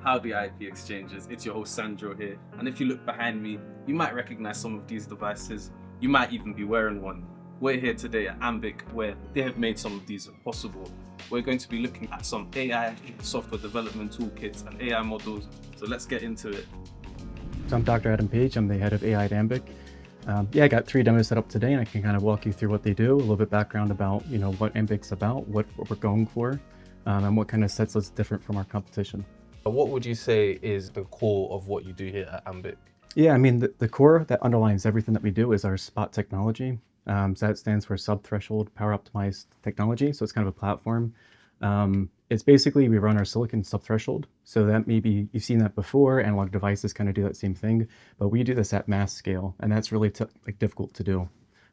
Howdy IP exchanges, it's your host Sandro here, and if you look behind me, you might recognize some of these devices, you might even be wearing one. We're here today at Ambiq, where they have made some of these possible. We're going to be looking at some AI software development toolkits and AI models, so let's get into it. So I'm Dr. Adam Page, I'm the head of AI at Ambiq. I got 3 demos set up today, and I can kind of walk you through what they do, a little bit background about what Ambiq's about, what we're going for, and what kind of sets us different from our competition. What would you say is the core of what you do here at Ambiq? Yeah, I mean, the core that underlines everything that we do is our SPOT technology. So that stands for sub-threshold power optimized technology. So it's kind of a platform. It's basically, we run our silicon sub-threshold. So that maybe you've seen that before, analog devices kind of do that same thing, but we do this at mass scale, and that's really difficult to do.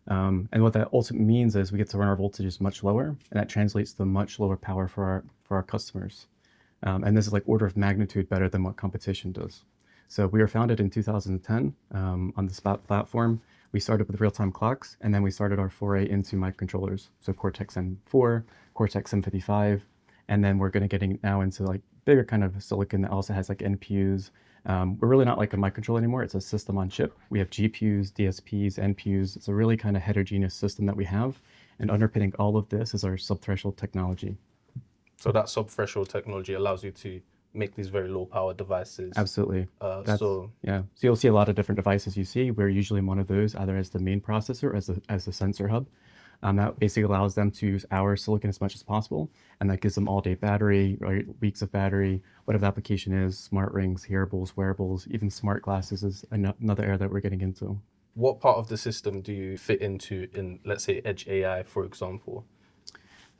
And what that ultimately means is we get to run our voltages much lower, and that translates to much lower power for our customers. And this is like order of magnitude better than what competition does. So we were founded in 2010 on the SPOT platform. We started with real-time clocks, and then we started our foray into microcontrollers. So Cortex-M4, Cortex-M55, and then we're going to getting now into like bigger kind of silicon that also has like NPUs. We're really not like a microcontroller anymore. It's a system on chip. We have GPUs, DSPs, NPUs. It's a really kind of heterogeneous system that we have. And underpinning all of this is our sub-threshold technology. So that sub-threshold technology allows you to make these very low power devices. Absolutely. Yeah. So you'll see a lot of different devices you see. We're usually one of those, either as the main processor or as a sensor hub. That basically allows them to use our silicon as much as possible. And that gives them all day battery, right? Weeks of battery, whatever the application is, smart rings, hearables, wearables, even smart glasses is another area that we're getting into. What part of the system do you fit into in, let's say, edge AI, for example?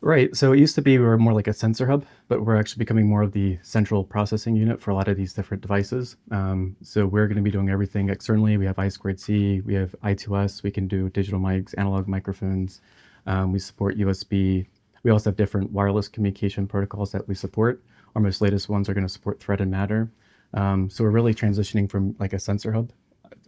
Right. So it used to be we were more like a sensor hub, but we're actually becoming more of the central processing unit for a lot of these different devices. So we're going to be doing everything externally. We have I2C, we have I2S, we can do digital mics, analog microphones. We support USB. We also have different wireless communication protocols that we support. Our most latest ones are going to support Thread and Matter. So we're really transitioning from like a sensor hub,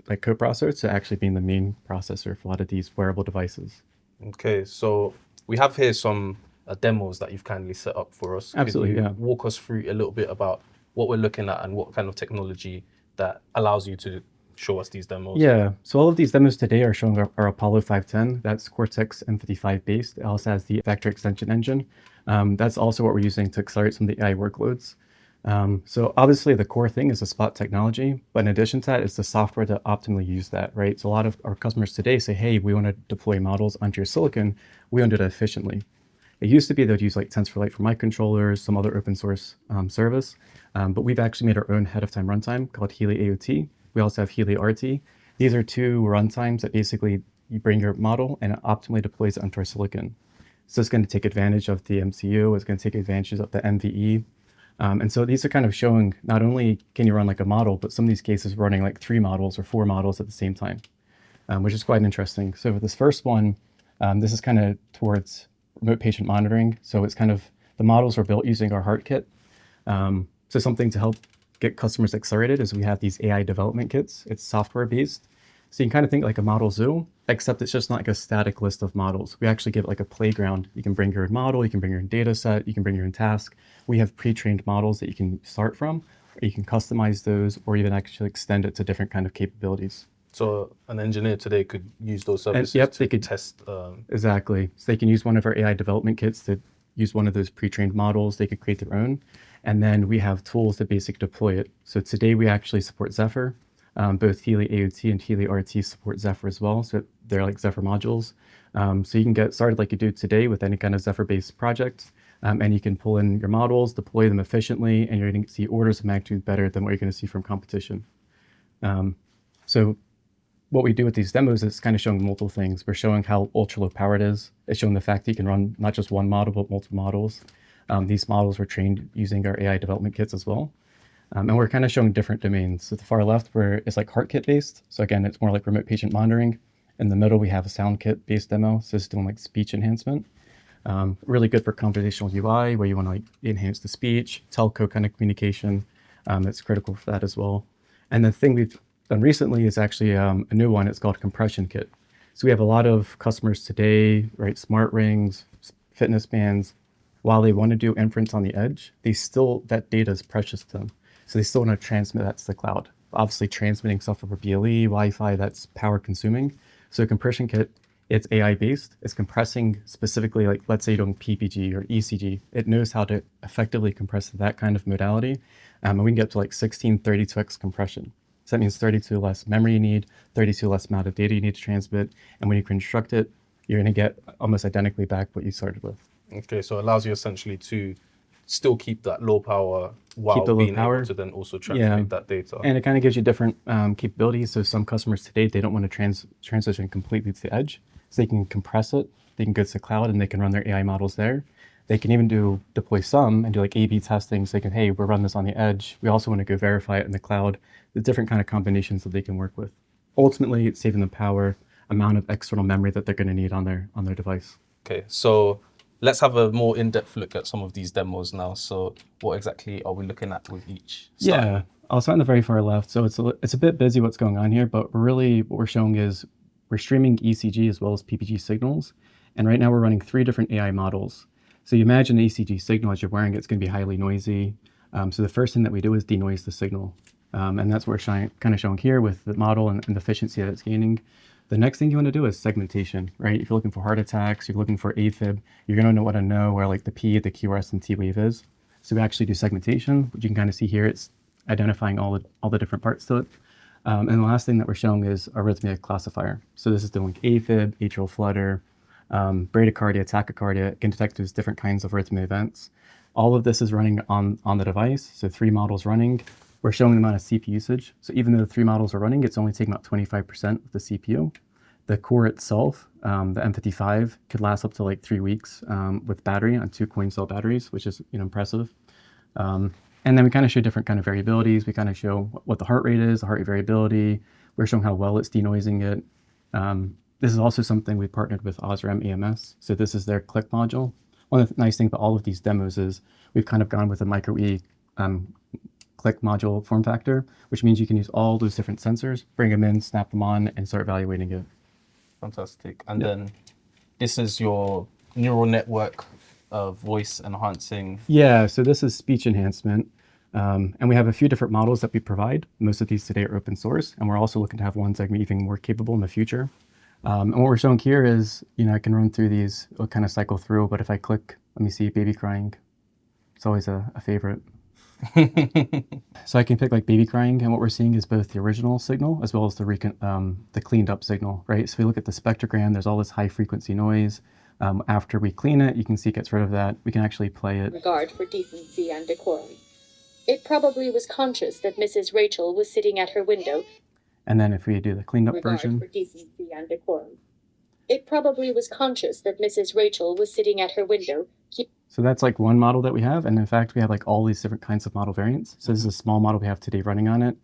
like coprocessor, to actually being the main processor for a lot of these wearable devices. Okay, so we have here some demos that you've kindly set up for us. Absolutely, Could you yeah. walk us through a little bit about what we're looking at and what kind of technology that allows you to show us these demos? Yeah, so all of these demos today are showing our Apollo 510. That's Cortex-M55 based. It also has the vector extension engine. That's also what we're using to accelerate some of the AI workloads. So obviously the core thing is the SPOT technology, but in addition to that, it's the software to optimally use that, right? So a lot of our customers today say, hey, we want to deploy models onto your silicon. We want to do that efficiently. It used to be they'd use like TensorFlow for microcontrollers, some other open source service, but we've actually made our own ahead of time runtime called Healy AOT. We also have Healy RT. These are 2 runtimes that basically you bring your model and it optimally deploys it onto our silicon. So it's going to take advantage of the MCU, it's going to take advantage of the MVE. And so these are kind of showing not only can you run like a model, but some of these cases running like 3 models or 4 models at the same time, which is quite interesting. So with this first one, this is kind of towards remote patient monitoring. So it's kind of, the models were built using our heart kit. So something to help get customers accelerated is we have these AI development kits. It's software based. So you can kind of think like a model zoo, except it's just not like a static list of models. We actually give it like a playground. You can bring your own model, you can bring your own data set, you can bring your own task. We have pre-trained models that you can start from, or you can customize those, or even actually extend it to different kind of capabilities. So an engineer today could use those services they could test. Exactly. So they can use one of our AI development kits to use one of those pre-trained models. They could create their own. And then we have tools to basically deploy it. So today we actually support Zephyr. Both Healy AOT and Healy RT support Zephyr as well. So they're like Zephyr modules. So you can get started like you do today with any kind of Zephyr-based project. And you can pull in your models, deploy them efficiently, and you're going to see orders of magnitude better than what you're going to see from competition. So what we do with these demos is kind of showing multiple things. We're showing how ultra low power it is. It's showing the fact that you can run not just one model, but multiple models. These models were trained using our AI development kits as well. And we're kind of showing different domains. So the far left, where it's like heart kit based. So again, it's more like remote patient monitoring. In the middle, we have a sound kit based demo. So it's doing like speech enhancement. Really good for conversational UI, where you want to like enhance the speech, telco kind of communication. It's critical for that as well. And the thing we've done recently is actually a new one. It's called compression kit. So we have a lot of customers today, right? Smart rings, fitness bands. While they want to do inference on the edge, that data is precious to them. So they still want to transmit that to the cloud. Obviously, transmitting stuff over BLE, Wi-Fi, that's power consuming. So a compression kit, it's AI based. It's compressing specifically, like let's say you're doing PPG or ECG. It knows how to effectively compress that kind of modality. And we can get up to like 1632x compression. So that means 32 less memory you need, 32 less amount of data you need to transmit. And when you construct it, you're going to get almost identically back what you started with. Okay, so it allows you essentially to still keep that low power while Keep the low being power. able to then also transmit that data. And it kind of gives you different capabilities. So some customers today, they don't want to transition completely to the edge. So they can compress it, they can go to the cloud and they can run their AI models there. They can even deploy some and do like A/B testing. So they can, hey, we'll run this on the edge. We also want to go verify it in the cloud. The different kind of combinations that they can work with. Ultimately, it's saving the power, amount of external memory that they're going to need on their device. Okay, so let's have a more in-depth look at some of these demos now. So what exactly are we looking at with each? Yeah, I'll start on the very far left. So it's a bit busy what's going on here, but really what we're showing is we're streaming ECG as well as PPG signals. And right now we're running 3 different AI models. So you imagine an ECG signal as you're wearing it, it's going to be highly noisy. So the first thing that we do is denoise the signal. And that's what we're kind of showing here with the model and the efficiency that it's gaining. The next thing you want to do is segmentation, right? If you're looking for heart attacks, you're looking for AFib, you're going to want to know where like the P, the QRS, and T wave is. So we actually do segmentation, which you can kind of see here. It's identifying all the different parts to it. And the last thing that we're showing is arrhythmia classifier. So this is doing AFib, atrial flutter, bradycardia, tachycardia. It can detect those different kinds of arrhythmia events. All of this is running on the device. So 3 models running. We're showing the amount of CPU usage. So even though the 3 models are running, it's only taking about 25% of the CPU. The core itself, the M55, could last up to like 3 weeks with battery on 2 coin cell batteries, which is impressive. And then we kind of show different kind of variabilities. We kind of show what the heart rate is, the heart rate variability. We're showing how well it's denoising it. This is also something we partnered with Osram EMS. So this is their click module. One of the nice things about all of these demos is we've kind of gone with a micro E click module form factor, which means you can use all those different sensors, bring them in, snap them on, and start evaluating it. Fantastic. And then this is your neural network voice enhancing. Yeah, so this is speech enhancement. And we have a few different models that we provide. Most of these today are open source, and we're also looking to have ones that are even more capable in the future. And what we're showing here is, I can run through these, I'll kind of cycle through, but if I click, let me see, baby crying. It's always a favorite. So I can pick like baby crying, and what we're seeing is both the original signal as well as the cleaned up signal, right? So if we look at the spectrogram, there's all this high frequency noise. After we clean it, you can see it gets rid of that. We can actually play it. Regard for decency and decorum. It probably was conscious that Mrs. Rachel was sitting at her window. And then if we do the cleaned up Regard version. for decency and decorum. It probably was conscious that Mrs. Rachel was sitting at her window. So that's like one model that we have. And in fact, we have like all these different kinds of model variants. So this is a small model we have today running on it.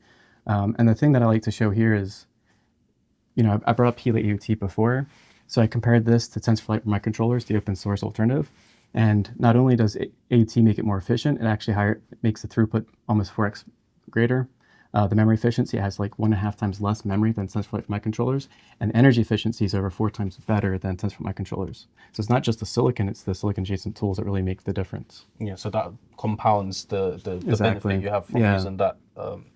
And the thing that I like to show here is, I brought up Hela AOT before. So I compared this to TensorFlow microcontrollers, the open source alternative. And not only does AOT make it more efficient, it actually makes the throughput almost 4x greater. The memory efficiency has like 1.5 times less memory than TensorFlow microcontrollers, and energy efficiency is over 4 times better than TensorFlow microcontrollers. So it's not just the silicon, it's the silicon adjacent tools that really make the difference. Yeah, so that compounds the Exactly. benefit you have from using that.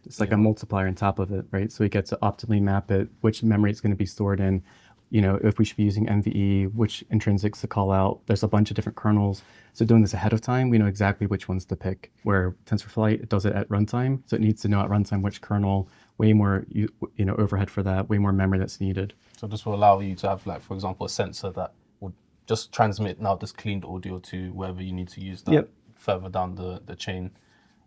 It's like a multiplier on top of it, right? So we get to optimally map it, which memory it's going to be stored in, if we should be using MVE, which intrinsics to call out. There's a bunch of different kernels. So doing this ahead of time, we know exactly which ones to pick, where TensorFlow, it does it at runtime. So it needs to know at runtime which kernel, way more overhead for that, way more memory that's needed. So this will allow you to have, like, for example, a sensor that would just transmit now this cleaned audio to wherever you need to use that further down the chain.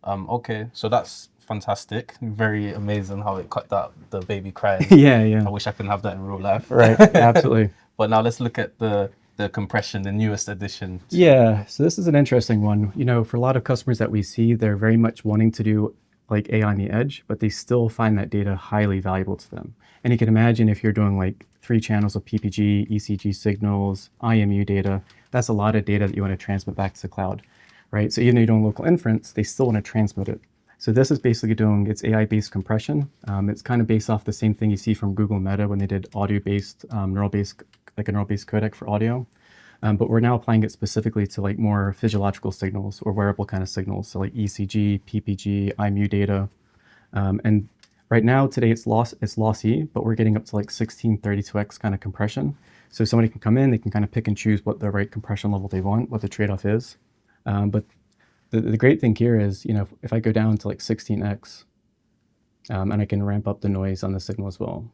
Okay, so that's fantastic. Very amazing how it cut that the baby crying. Yeah. I wish I can have that in real life. Right, absolutely. But now let's look at the compression, the newest addition. Yeah, so this is an interesting one. For a lot of customers that we see, they're very much wanting to do like AI on the edge, but they still find that data highly valuable to them. And you can imagine if you're doing like 3 channels of PPG, ECG signals, IMU data, that's a lot of data that you want to transmit back to the cloud, right? So even though you're doing local inference, they still want to transmit it. So this is basically doing its AI-based compression. It's kind of based off the same thing you see from Google Meta when they did audio-based, neural-based, like a neural-based codec for audio. But we're now applying it specifically to like more physiological signals or wearable kind of signals, so like ECG, PPG, IMU data. And right now, today it's lossy, but we're getting up to like 1632x kind of compression. So somebody can come in, they can kind of pick and choose what the right compression level they want, what the trade-off is. But the great thing here is, if I go down to like 16x, and I can ramp up the noise on the signal as well.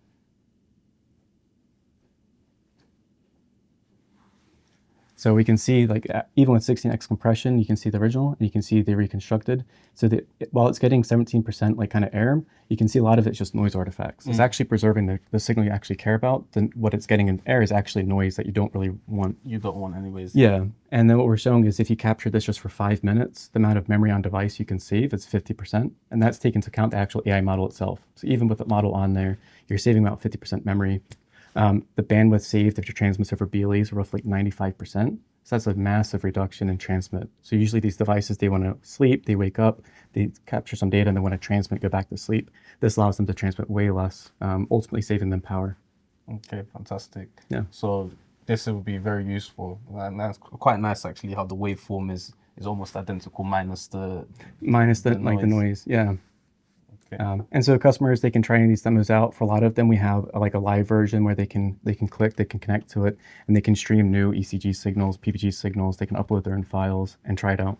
So we can see, like, even with 16x compression, you can see the original and you can see the reconstructed. So while it's getting 17% like kind of error, you can see a lot of it's just noise artifacts. It's actually preserving the signal you actually care about. Then what it's getting in error is actually noise that you don't really want. You don't want anyways. Yeah. And then what we're showing is if you capture this just for 5 minutes, the amount of memory on device you can save is 50%. And that's taken into account the actual AI model itself. So even with the model on there, you're saving about 50% memory. The bandwidth saved if your transmits over BLE is roughly 95%. So that's a massive reduction in transmit. So usually these devices, they want to sleep, they wake up, they capture some data, and they want to transmit, go back to sleep. This allows them to transmit way less, ultimately saving them power. Okay, fantastic. Yeah. So this will be very useful. And that's quite nice actually how the waveform is almost identical minus the noise. Yeah. Okay. And so customers, they can try these demos out. For a lot of them, we have like a live version where they can click, they can connect to it, and they can stream new ECG signals, PPG signals. They can upload their own files and try it out.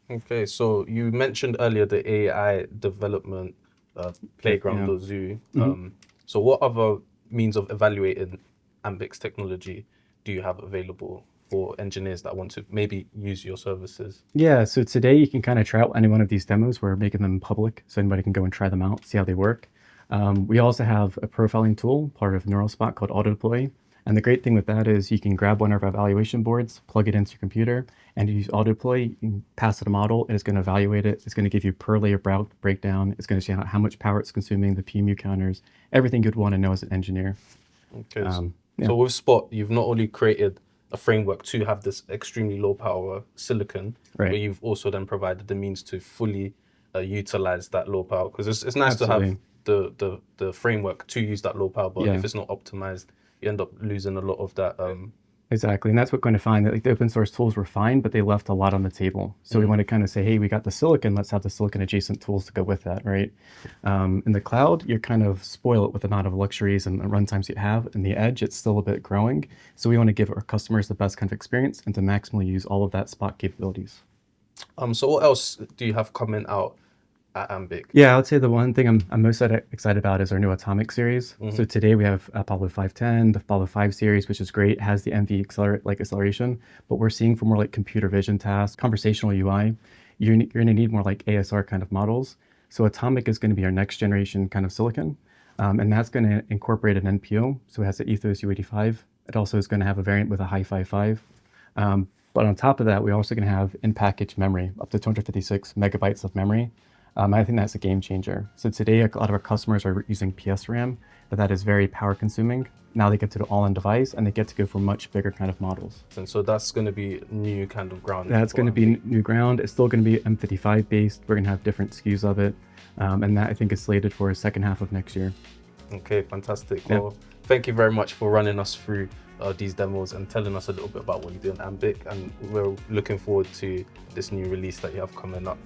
Okay, so you mentioned earlier the AI development playground or zoo. So what other means of evaluating Ambiq's technology do you have available for engineers that want to maybe use your services? Yeah, so today you can kind of try out any one of these demos. We're making them public so anybody can go and try them out, see how they work. We also have a profiling tool, part of NeuralSpot, called Auto-Deploy. And the great thing with that is you can grab one of our evaluation boards, plug it into your computer, and use Auto-Deploy. You can pass it a model, and it's going to evaluate it. It's going to give you per layer breakdown. It's going to see how much power it's consuming, the PMU counters, everything you'd want to know as an engineer. Okay, so with Spot, you've not only created a framework to have this extremely low power silicon, Right. but you've also then provided the means to fully utilize that low power. Because it's nice to have the framework to use that low power, but if it's not optimized, you end up losing a lot of that. Exactly, and that's what we're going to find, that like the open source tools were fine, but they left a lot on the table. So we want to kind of say, hey, we got the silicon, let's have the silicon adjacent tools to go with that, right? In the cloud, you're kind of spoiled with the amount of luxuries and runtimes you have. In the edge, it's still a bit growing. So we want to give our customers the best kind of experience and to maximally use all of that Spot capabilities. So what else do you have coming out at Ambiq? Yeah, I would say the one thing I'm most excited about is our new Atomic series. So today we have Apollo 510, the Apollo 5 series, which is great. It has the MV acceleration, but we're seeing for more like computer vision tasks, conversational UI, you're going to need more like ASR kind of models. So Atomic is going to be our next generation kind of silicon, and that's going to incorporate an NPO. So it has the Ethos U85. It also is going to have a variant with a Hi-Fi 5. But on top of that, we're also going to have in-package memory, up to 256 megabytes of memory. I think that's a game changer. So today, a lot of our customers are using PS RAM, but that is very power consuming. Now they get to do all-in device, and they get to go for much bigger kind of models. And so that's going to be new kind of ground. That's going to be new ground. It's still going to be M55 based. We're going to have different SKUs of it. And that I think is slated for the second half of next year. Okay, fantastic. Yeah. Well, thank you very much for running us through these demos and telling us a little bit about what you do in Ambiq. And we're looking forward to this new release that you have coming up.